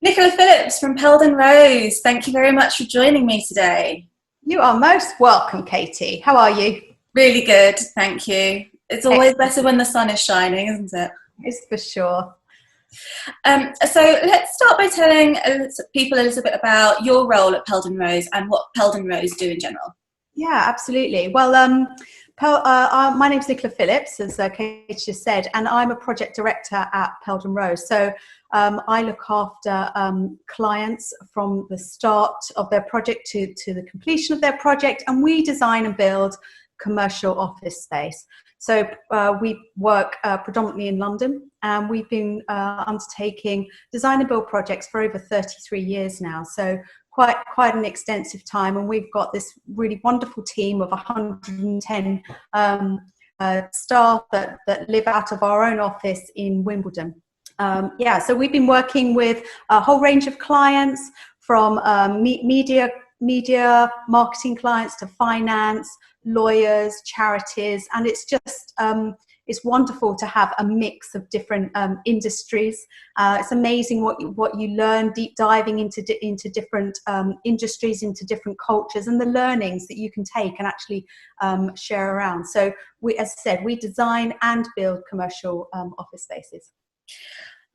Nicola Phillips from Peldon Rose. Thank you very much for joining me today. You are most welcome, Katie. How are you? Really good, thank you. It's always Excellent. better when the sun is shining, isn't it? It's for sure. So let's start by telling people a little bit about your role at Peldon Rose and what Peldon Rose do in general. Yeah, absolutely. Well, my name's Nicola Phillips, as Katie just said, and I'm a project director at Peldon Rose. So I look after clients from the start of their project to the completion of their project, and we design and build commercial office space. So we work predominantly in London, and we've been undertaking design and build projects for over 33 years now. So quite an extensive time, and we've got this really wonderful team of 110 staff that live out of our own office in Wimbledon. So we've been working with a whole range of clients, from media marketing clients to finance, lawyers, charities, and it's just it's wonderful to have a mix of different industries. It's amazing what you learn, deep diving into different industries, into different cultures, and the learnings that you can take and actually share around. So we, as I said, we design and build commercial office spaces.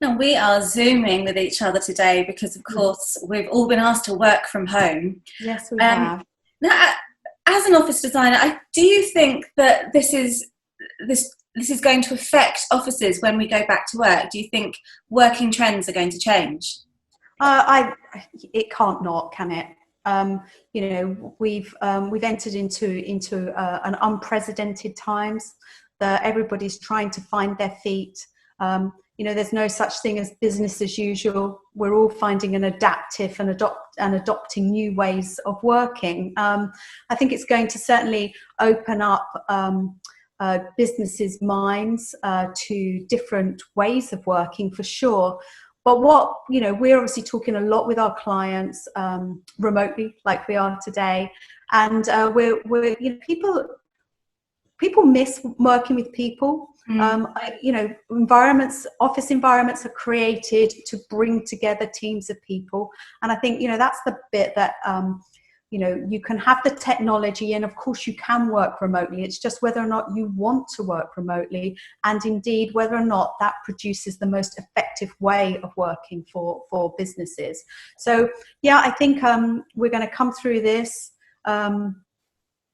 Now, we are Zooming with each other today because, of course, we've all been asked to work from home. Yes, we have. Now, as an office designer, do you think that this is going to affect offices when we go back to work? Do you think working trends are going to change? It can't not, can it? We've entered into an unprecedented times. That everybody's trying to find their feet. There's no such thing as business as usual. We're all finding an adaptive and adopting new ways of working. I think it's going to certainly open up businesses' minds to different ways of working, for sure. But we're obviously talking a lot with our clients remotely, like we are today, and people miss working with people. Office environments are created to bring together teams of people, and I think that's the bit that you can have the technology, and of course you can work remotely. It's just whether or not you want to work remotely, and indeed whether or not that produces the most effective way of working for businesses. So yeah, I think we're going to come through this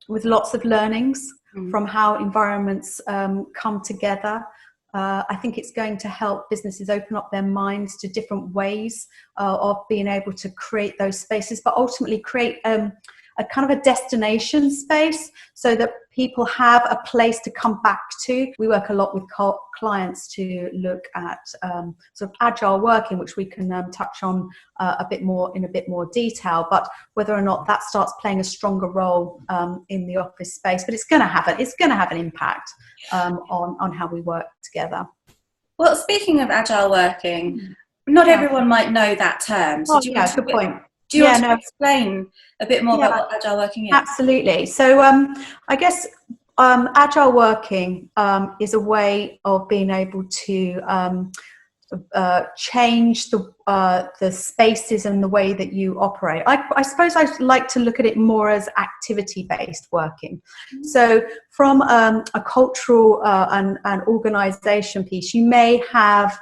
with lots of learnings from how environments come together. I think it's going to help businesses open up their minds to different ways of being able to create those spaces, but ultimately create a kind of a destination space so that people have a place to come back to. We work a lot with clients to look at sort of agile working, which we can touch on a bit more detail, but whether or not that starts playing a stronger role in the office space. But it's going to have an impact on how we work together. Well, speaking of agile working, not everyone might know that term. So good point. Do you want to explain a bit more about what agile working is? Absolutely. So I guess agile working is a way of being able to change the spaces and the way that you operate. I suppose I like to look at it more as activity-based working. So from a cultural and organisation piece, you may have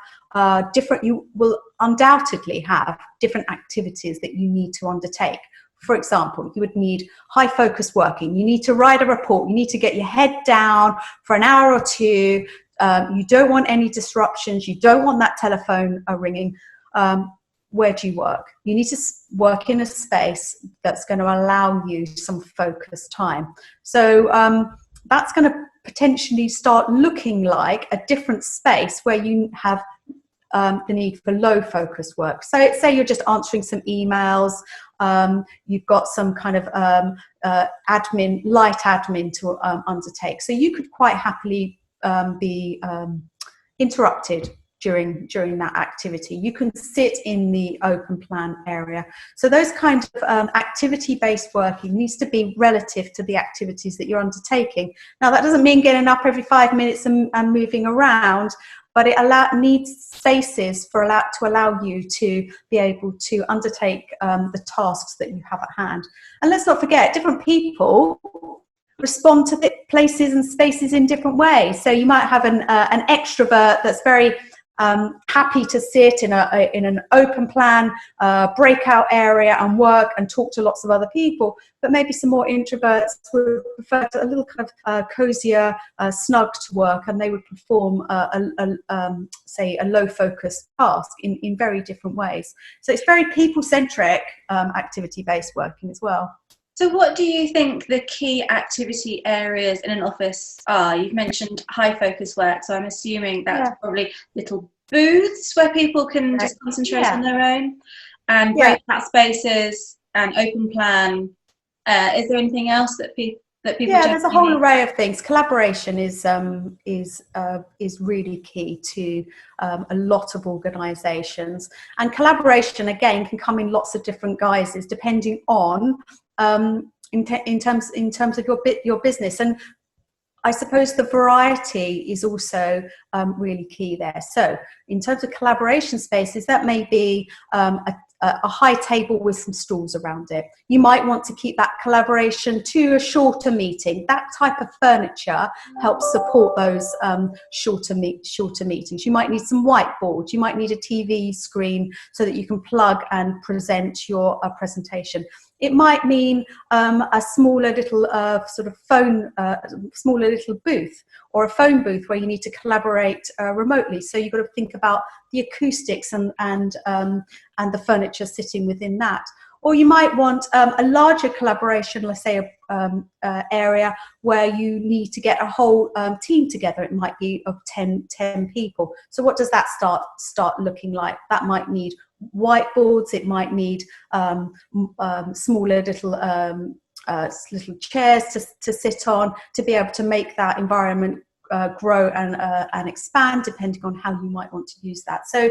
you will undoubtedly have different activities that you need to undertake. For example, you would need high focus working. You need to write a report. You need to get your head down for an hour or two. You don't want any disruptions. You don't want that telephone ringing. Where do you work? You need to work in a space that's going to allow you some focus time. So that's going to potentially start looking like a different space where you have the need for low focus work. So say you're just answering some emails, you've got some kind of light admin to undertake. So you could quite happily be interrupted during that activity. You can sit in the open plan area. So those kind of activity-based working needs to be relative to the activities that you're undertaking. Now, that doesn't mean getting up every 5 minutes and moving around, but it needs spaces to allow you to be able to undertake the tasks that you have at hand. And let's not forget, different people respond to the places and spaces in different ways. So you might have an extrovert that's very happy to sit in an open plan breakout area and work and talk to lots of other people, but maybe some more introverts would prefer a little kind of cozier, snug to work, and they would perform say a low focus task in very different ways. So it's very people centric activity based working as well. So what do you think the key activity areas in an office are? You've mentioned high focus work, so I'm assuming that's probably little booths where people can just concentrate on their own, and breakout spaces and open plan. Is there anything else that people there's a whole array of things. Collaboration is really key to a lot of organizations, and collaboration again can come in lots of different guises depending on in terms of your business. And I suppose the variety is also really key there. So in terms of collaboration spaces, that may be a high table with some stools around it. You might want to keep that collaboration to a shorter meeting. That type of furniture helps support those shorter meetings. You might need some whiteboards. You might need a TV screen so that you can plug and present your presentation. It might mean a smaller little sort of smaller little booth, or a phone booth where you need to collaborate remotely. So you've got to think about the acoustics and the furniture sitting within that. Or you might want a larger collaboration, let's say area where you need to get a whole team together. It might be of 10 people. So what does that start looking like? That might need whiteboards. It might need smaller little chairs to sit on, to be able to make that environment grow and expand depending on how you might want to use that. So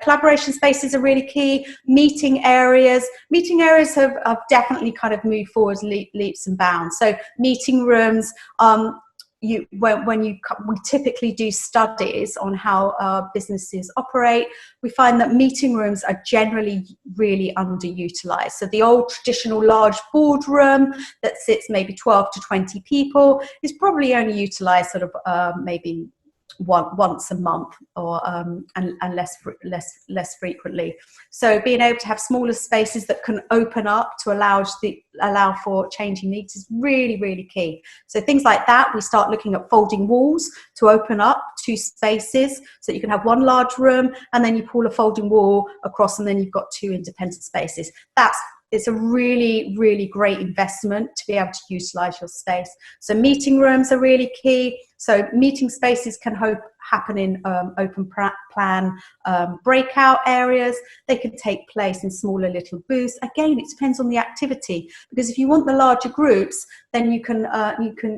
collaboration spaces are really key. Meeting areas have definitely kind of moved forward leaps and bounds. So meeting rooms, we typically do studies on how businesses operate, we find that meeting rooms are generally really underutilized. So the old traditional large boardroom that sits maybe 12 to 20 people is probably only utilized sort of maybe once a month, or and less frequently. So being able to have smaller spaces that can open up to allow for changing needs is really, really key. So things like that, we start looking at folding walls to open up two spaces, so you can have one large room and then you pull a folding wall across and then you've got two independent spaces. It's a really, really great investment to be able to utilize your space. So meeting rooms are really key. So meeting spaces can happen in open plan breakout areas. They can take place in smaller little booths. Again, it depends on the activity, because if you want the larger groups, then you can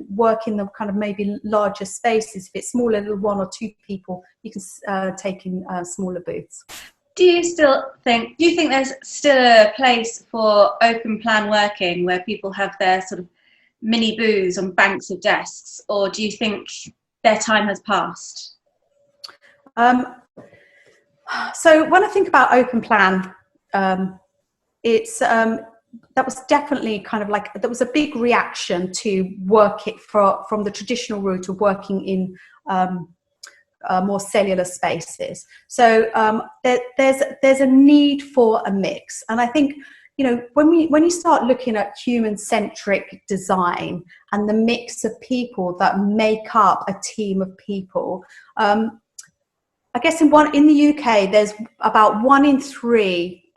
work in the kind of maybe larger spaces. If it's smaller, little one or two people, you can take in smaller booths. Do you think there's still a place for open plan working where people have their sort of mini booths on banks of desks, or do you think their time has passed? So when I think about open plan, it's that was definitely kind of like, there was a big reaction to work it from the traditional route of working in more cellular spaces. So there's a need for a mix, and I think, you know, when you start looking at human-centric design and the mix of people that make up a team of people, I guess in the UK, there's about 1 in 3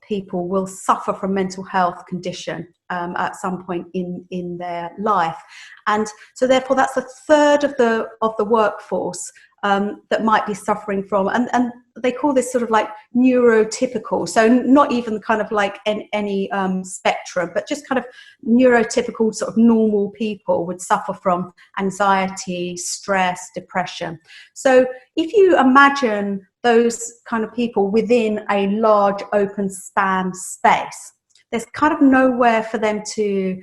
people will suffer from mental health condition at some point in their life, and so therefore that's a third of the workforce that might be suffering from, and they call this sort of like neurotypical, so not even kind of like any spectrum, but just kind of neurotypical sort of normal people would suffer from anxiety, stress, depression. So if you imagine those kind of people within a large open span space, there's kind of nowhere for them to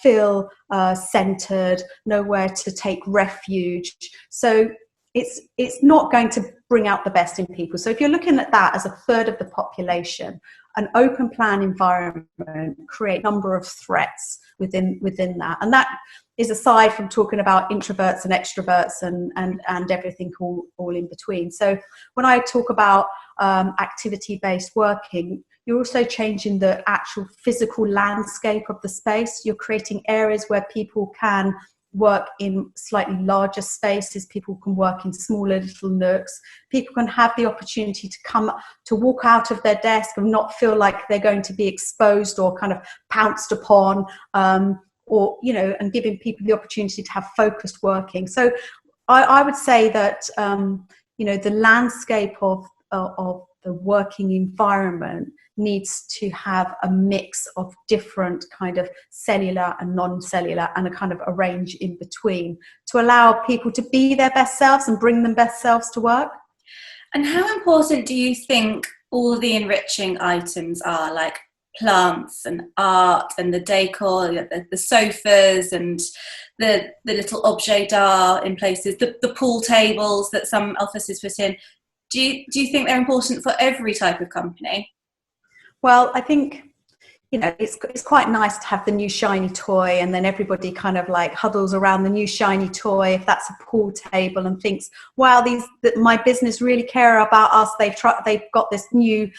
feel centered, nowhere to take refuge. So it's not going to bring out the best in people. So if you're looking at that as a third of the population, an open plan environment create a number of threats within that. And that is aside from talking about introverts and extroverts and everything all in between. So when I talk about activity-based working, you're also changing the actual physical landscape of the space. You're creating areas where people can work in slightly larger spaces, people can work in smaller little nooks, people can have the opportunity to walk out of their desk and not feel like they're going to be exposed or kind of pounced upon, or, you know, and giving people the opportunity to have focused working. So I would say that, you know, the landscape of the working environment needs to have a mix of different kind of cellular and non-cellular and a kind of a range in between to allow people to be their best selves and bring them best selves to work. And how important do you think all the enriching items are, like plants and art and the decor, the sofas and the little objet d'art in places, the pool tables that some offices put in? Do you think they're important for every type of company? Well, I think, you know, it's quite nice to have the new shiny toy, and then everybody kind of like huddles around the new shiny toy if that's a pool table and thinks, wow, my business really care about us, they've got this new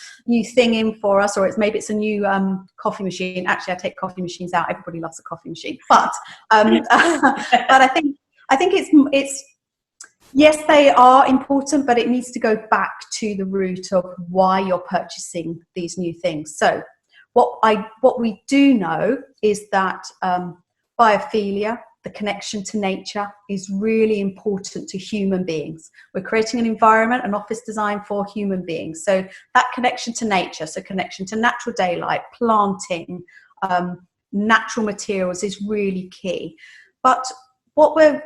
thing in for us, or maybe it's a new coffee machine. Actually, I take coffee machines out, everybody loves a coffee machine, but but I think it's yes, they are important, but it needs to go back to the root of why you're purchasing these new things. So what we do know is that biophilia, the connection to nature, is really important to human beings. We're creating an environment, an office designed for human beings. So that connection to nature, so connection to natural daylight, planting, natural materials is really key. But when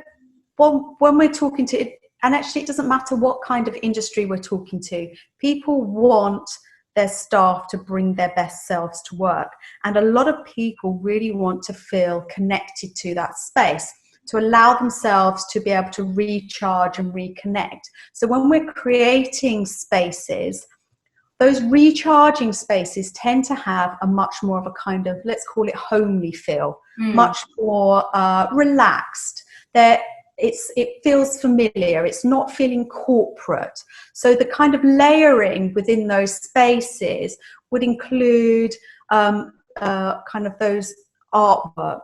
we're talking to, and actually it doesn't matter what kind of industry we're talking to, people want their staff to bring their best selves to work. And a lot of people really want to feel connected to that space, to allow themselves to be able to recharge and reconnect. So when we're creating spaces, those recharging spaces tend to have a much more of a kind of, let's call it homely feel, much more relaxed. It feels familiar. It's not feeling corporate. So the kind of layering within those spaces would include kind of those artwork,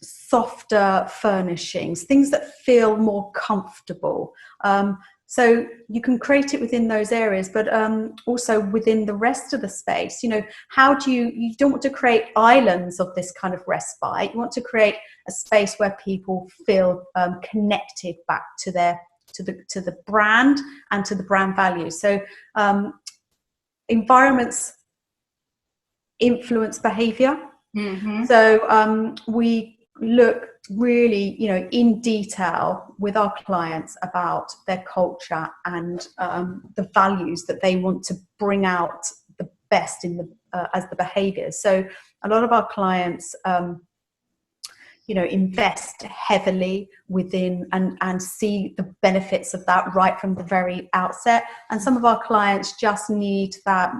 softer furnishings, things that feel more comfortable. So you can create it within those areas, but also within the rest of the space. You know, you don't want to create islands of this kind of respite. You want to create a space where people feel connected back to the brand and to the brand values. So environments influence behavior. Mm-hmm. So we look really, you know, in detail with our clients about their culture and the values that they want to bring out the best in the as the behaviors. So a lot of our clients you know, invest heavily within and see the benefits of that right from the very outset. And some of our clients just need that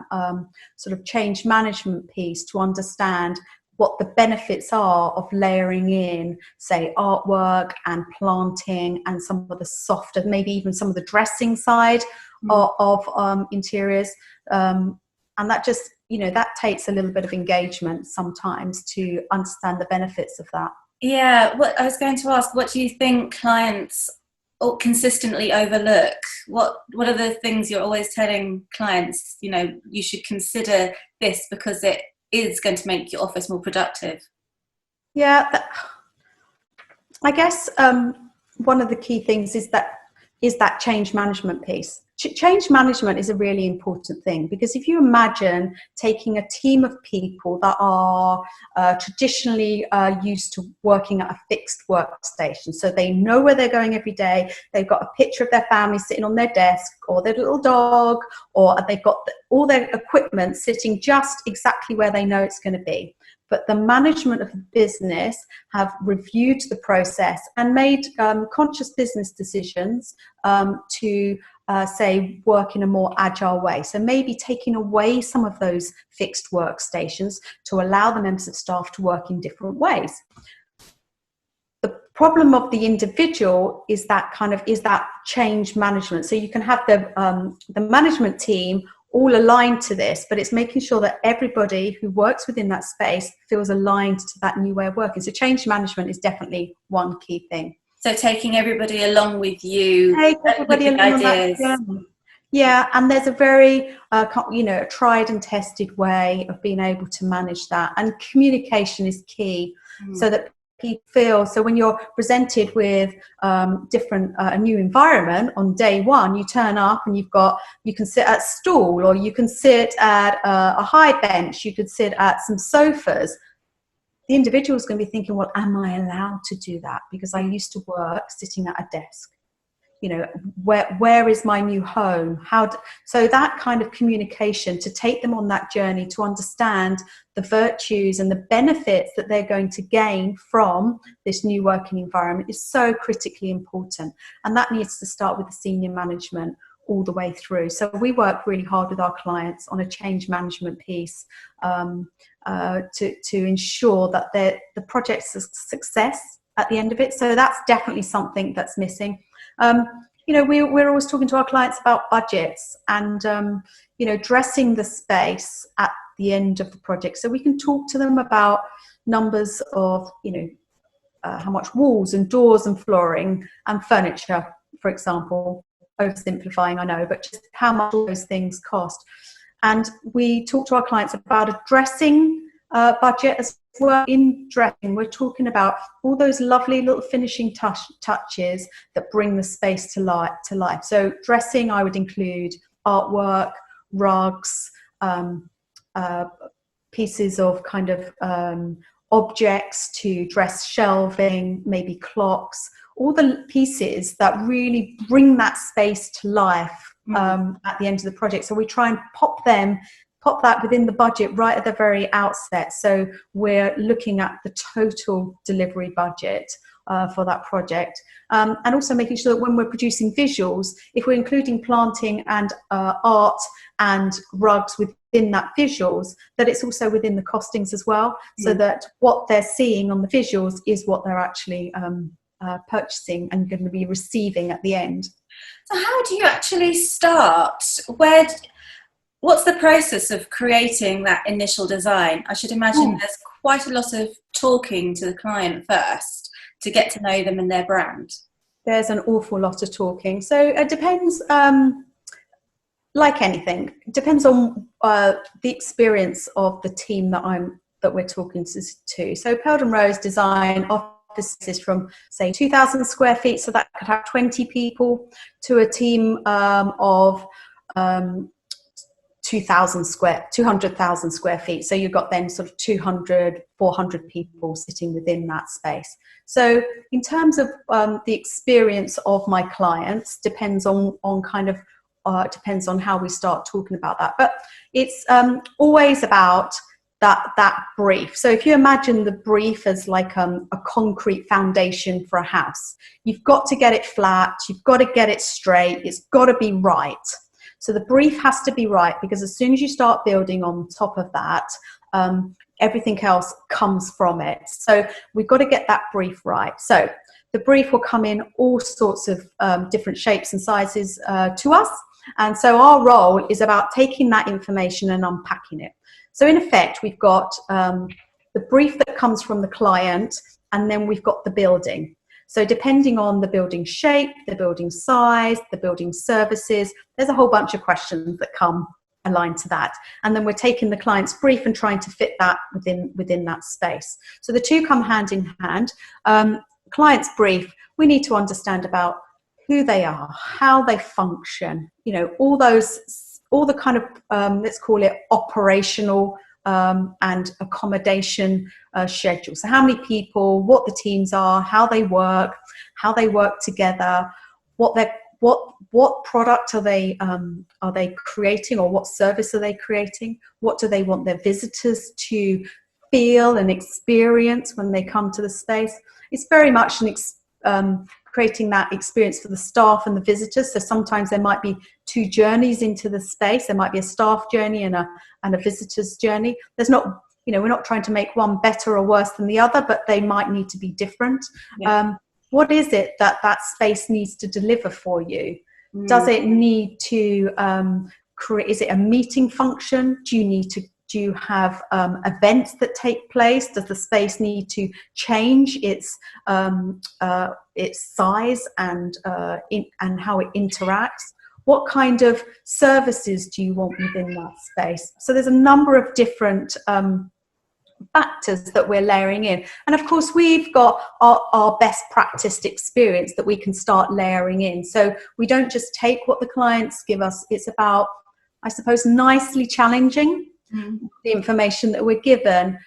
sort of change management piece to understand what the benefits are of layering in, say, artwork and planting and some of the softer, maybe even some of the dressing side of interiors. And that just, you know, that takes a little bit of engagement sometimes to understand the benefits of that. Yeah, what I was going to ask, what do you think clients consistently overlook? What are the things you're always telling clients, you know, you should consider this because it is going to make your office more productive? Yeah, I guess one of the key things is that is that change management piece. Change management is a really important thing, because if you imagine taking a team of people that are traditionally used to working at a fixed workstation, so they know where they're going every day, they've got a picture of their family sitting on their desk, or their little dog, or they've got all their equipment sitting just exactly where they know it's going to be. But the management of the business have reviewed the process and made conscious business decisions to say, work in a more agile way. So maybe taking away some of those fixed workstations to allow the members of staff to work in different ways. The problem of the individual is that change management. So you can have the management team all aligned to this, but it's making sure that everybody who works within that space feels aligned to that new way of working. So change management is definitely one key thing. So taking everybody along with you, take everybody along on that journey. Yeah, and there's a very tried and tested way of being able to manage that, and communication is key, so that people feel. So when you're presented with a new environment on day one, you turn up and you can sit at a stool, or you can sit at a high bench, you could sit at some sofas. The individual is going to be thinking, well, am I allowed to do that? Because I used to work sitting at a desk. Where is my new home? So that kind of communication, to take them on that journey, to understand the virtues and the benefits that they're going to gain from this new working environment, is so critically important. And that needs to start with the senior management all the way through. So we work really hard with our clients on a change management piece to ensure that the project's a success at the end of it. So that's definitely something that's missing. We're always talking to our clients about budgets and, dressing the space at the end of the project. So we can talk to them about numbers of, how much walls and doors and flooring and furniture, for example. Oversimplifying, I know, but just how much all those things cost. And we talk to our clients about a dressing budget as well. In dressing, we're talking about all those lovely little finishing touches that bring the space to life. So dressing, I would include artwork, rugs, pieces of kind of objects to dress shelving, maybe clocks, all the pieces that really bring that space to life at the end of the project. So we try and pop that within the budget right at the very outset. So we're looking at the total delivery budget for that project. And also making sure that when we're producing visuals, if we're including planting and art and rugs within that visuals, that it's also within the costings as well, so that what they're seeing on the visuals is what they're actually purchasing and going to be receiving at the end. So how do you actually start? What's the process of creating that initial design? I should imagine there's quite a lot of talking to the client first to get to know them and their brand. There's an awful lot of talking. So it depends, like anything, it depends on the experience of the team that we're talking to. So Peldon Rose design offices from, say, 2,000 square feet, so that could have 20 people, to a team of 200,000 square feet. So you've got then sort of 200, 400 people sitting within that space. So in terms of the experience of my clients, depends on how we start talking about that. But it's always about that brief. So if you imagine the brief as like a concrete foundation for a house, you've got to get it flat, you've got to get it straight, it's got to be right. So the brief has to be right, because as soon as you start building on top of that, everything else comes from it. So we've got to get that brief right. So the brief will come in all sorts of different shapes and sizes to us. And so our role is about taking that information and unpacking it. So in effect, we've got the brief that comes from the client, and then we've got the building. So depending on the building shape, the building size, the building services, there's a whole bunch of questions that come aligned to that. And then we're taking the client's brief and trying to fit that within that space. So the two come hand in hand. Client's brief, we need to understand about who they are, how they function, all the kind of, let's call it operational and accommodation schedules. So how many people, what the teams are, how they work together, what product are they creating, or what service are they creating? What do they want their visitors to feel and experience when they come to the space? It's very much creating that experience for the staff and the visitors. So sometimes there might be two journeys into the space. There might be a staff journey and a visitor's journey. There's not, we're not trying to make one better or worse than the other, but they might need to be different. Yeah. What is it that space needs to deliver for you? Does it need to is it a meeting function? Do you have events that take place? Does the space need to change its size and how it interacts? What kind of services do you want within that space? So there's a number of different factors that we're layering in, and of course we've got our best practiced experience that we can start layering in. So we don't just take what the clients give us. It's about, I suppose, nicely challenging the information that we're given,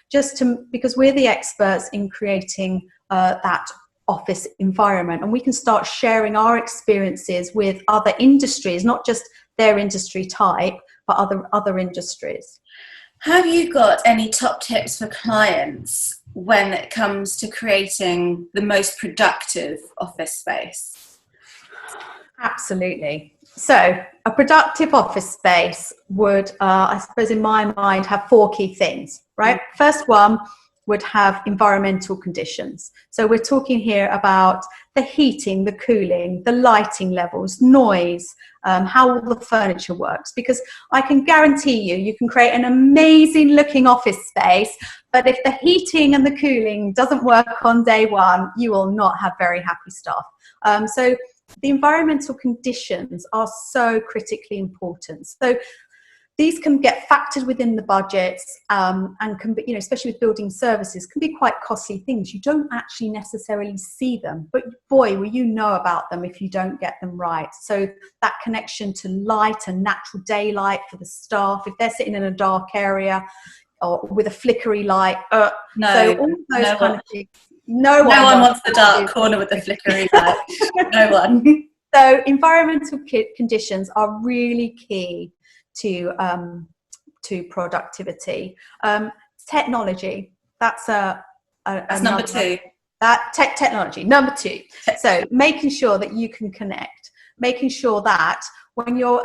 because we're the experts in creating that office environment, and we can start sharing our experiences with other industries, not just their industry type, but other industries. Have you got any top tips for clients when it comes to creating the most productive office space? Absolutely. So a productive office space would, I suppose in my mind, have four key things, right? First one would have environmental conditions. So we're talking here about the heating, the cooling, the lighting levels, noise, how all the furniture works. Because I can guarantee you can create an amazing looking office space, but if the heating and the cooling doesn't work on day one, you will not have very happy staff. So the environmental conditions are so critically important. So these can get factored within the budgets and can be, especially with building services, can be quite costly things. You don't actually necessarily see them, but boy, will you know about them if you don't get them right. So that connection to light and natural daylight for the staff, if they're sitting in a dark area or with a flickery light, so all those kind of things. No one wants the dark corner with the flickery light. No one. So environmental conditions are really key to productivity. Technology, that's number two. That technology, number two. So making sure that you can connect, making sure that when you're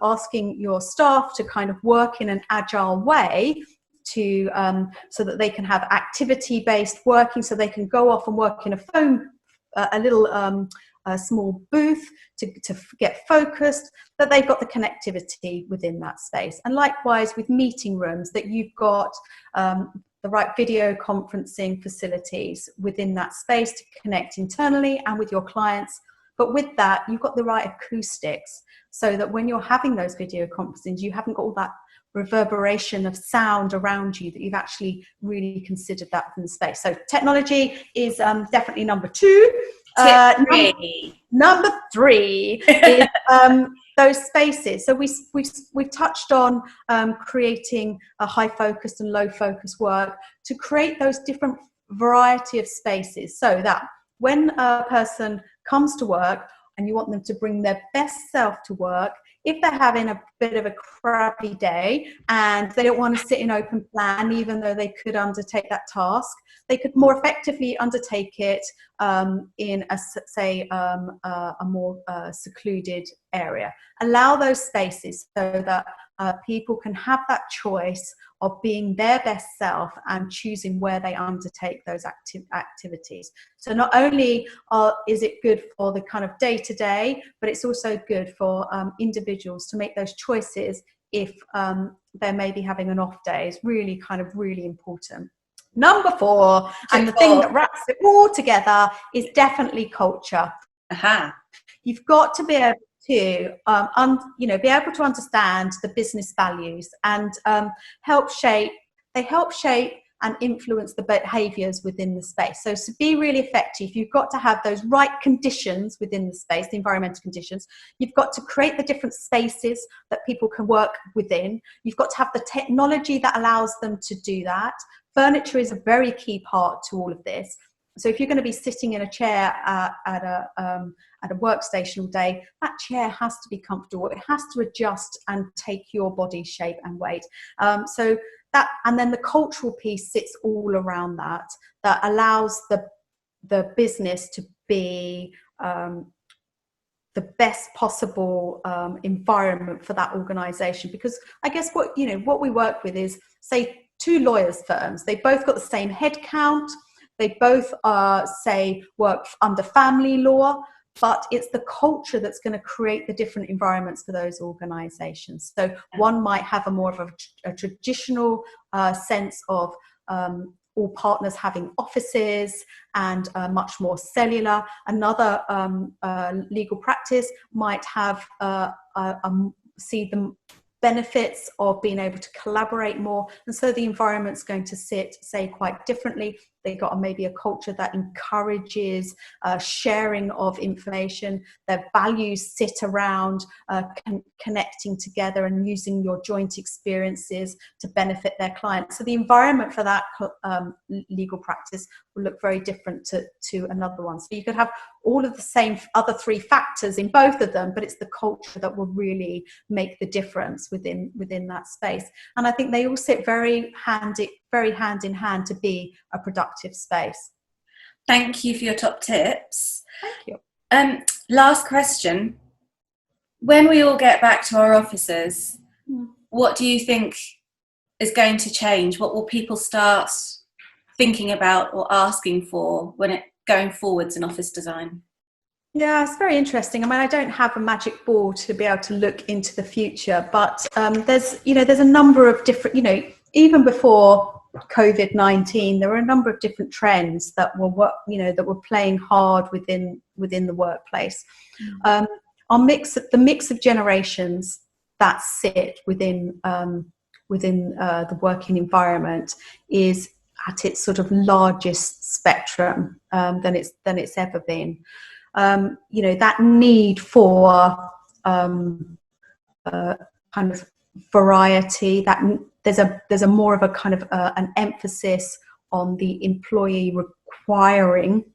asking your staff to kind of work in an agile way, to so that they can have activity-based working, so they can go off and work in a little small booth to get focused, that they've got the connectivity within that space. And likewise with meeting rooms, that you've got the right video conferencing facilities within that space to connect internally and with your clients. But with that, you've got the right acoustics, so that when you're having those video conferencings, you haven't got all that reverberation of sound around you, that you've actually really considered that within the space. So technology is definitely number two. Number three is those spaces. So we've touched on creating a high focus and low focus work to create those different variety of spaces, so that when a person comes to work and you want them to bring their best self to work, if they're having a bit of a crappy day and they don't want to sit in open plan, even though they could undertake that task, they could more effectively undertake it in a more secluded area. Allow those spaces so that people can have that choice of being their best self and choosing where they undertake those activities. So not only is it good for the kind of day-to-day, but it's also good for individuals to make those choices if they're maybe having an off day. Is really important. Number four, and the thing that wraps it all together, is definitely culture. You've got to be able to be able to understand the business values and help shape and influence the behaviours within the space. So to be really effective, you've got to have those right conditions within the space, the environmental conditions. You've got to create the different spaces that people can work within. You've got to have the technology that allows them to do that. Furniture is a very key part to all of this. So if you're going to be sitting in a chair at a workstation all day, that chair has to be comfortable. It has to adjust and take your body shape and weight. So that, and then the cultural piece sits all around that, that allows the business to be the best possible environment for that organisation. Because I guess what we work with is, say, two lawyers firms. They both got the same head count. They both say work under family law, but it's the culture that's going to create the different environments for those organisations. So one might have a more of a traditional sense of all partners having offices and much more cellular. Another legal practice might have see the benefits of being able to collaborate more, and so the environment's going to sit, say, quite differently. They've got maybe a culture that encourages sharing of information. Their values sit around connecting together and using your joint experiences to benefit their clients. So the environment for that legal practice will look very different to another one. So you could have all of the same other three factors in both of them, but it's the culture that will really make the difference within that space. And I think they all sit very hand in hand to be a productive space. Thank you for your top tips. Thank you. Last question. When we all get back to our offices, what do you think is going to change? What will people start thinking about or asking for when going forwards in office design? Yeah, it's very interesting. I mean, I don't have a magic ball to be able to look into the future, but there's a number of different, even before COVID-19, there were a number of different trends that were playing hard within the workplace. The mix of generations that sit within the working environment is at its sort of largest spectrum than it's ever been. That need for kind of variety, that there's a more of a kind of an emphasis on the employee requiring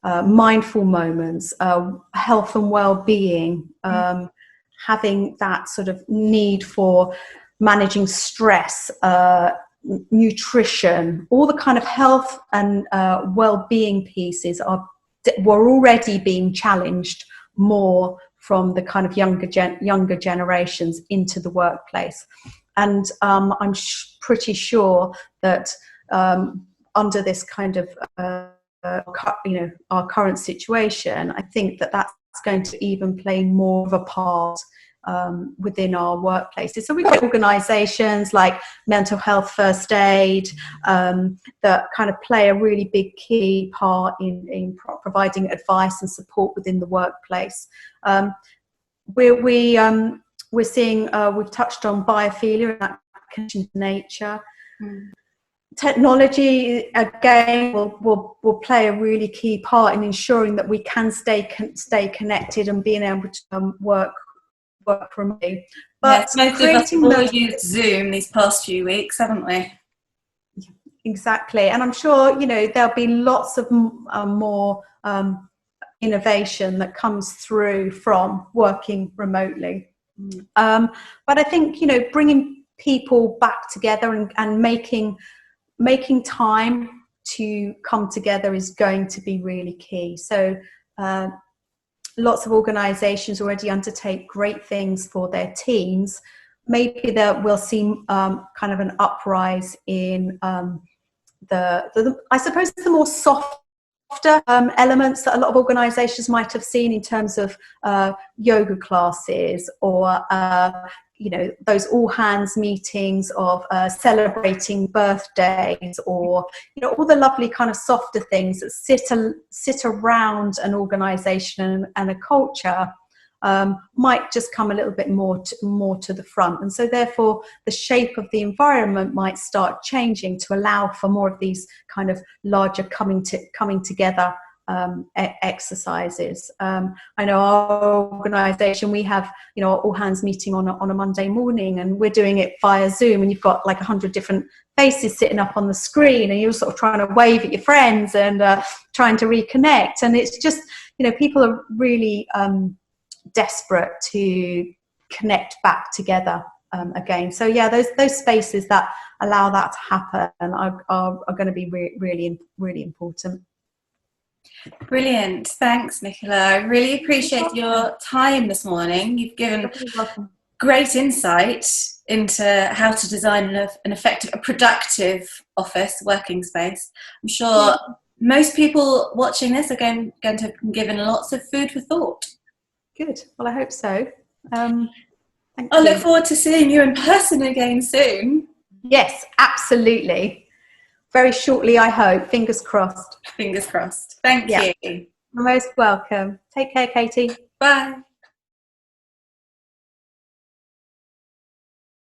mindful moments, health and well-being, having that sort of need for managing stress, nutrition, all the kind of health and well-being pieces were already being challenged more from the kind of younger generations into the workplace. And I'm pretty sure that under this kind of our current situation, I think that that's going to even play more of a part within our workplaces. So we've got organisations like Mental Health First Aid that kind of play a really big key part in providing advice and support within the workplace. We're seeing, we've touched on biophilia and that connection to nature. Technology again will play a really key part in ensuring that we can stay connected and being able to work remotely. But yes, most of us have all used Zoom these past few weeks, haven't we? Exactly, and I'm sure there'll be lots of more innovation that comes through from working remotely. But I think bringing people back together and making time to come together is going to be really key. So lots of organisations already undertake great things for their teams. Maybe that we'll see kind of an uprise in I suppose the more softer elements that a lot of organisations might have seen in terms of yoga classes or those all hands meetings of celebrating birthdays, or all the lovely kind of softer things that sit around an organisation and a culture might just come a little bit more to the front. And so therefore the shape of the environment might start changing to allow for more of these kind of larger coming together exercises. I know our organisation, we have, you know, all hands meeting on a Monday morning, and we're doing it via Zoom, and you've got like 100 different faces sitting up on the screen, and you're sort of trying to wave at your friends and trying to reconnect. And it's just, you know, people are really desperate to connect back together again. So yeah, those spaces that allow that to happen are going to be really important. Brilliant. Thanks, Nicola. I really appreciate your time this morning. You've given great insight into how to design an effective, a productive office working space. I'm sure most people watching this are going to have been given lots of food for thought. Good. Well, I hope so. I look forward to seeing you in person again soon. Yes, absolutely. Very shortly, I hope. Fingers crossed. Fingers crossed. Thank you. You're most welcome. Take care, Katie. Bye.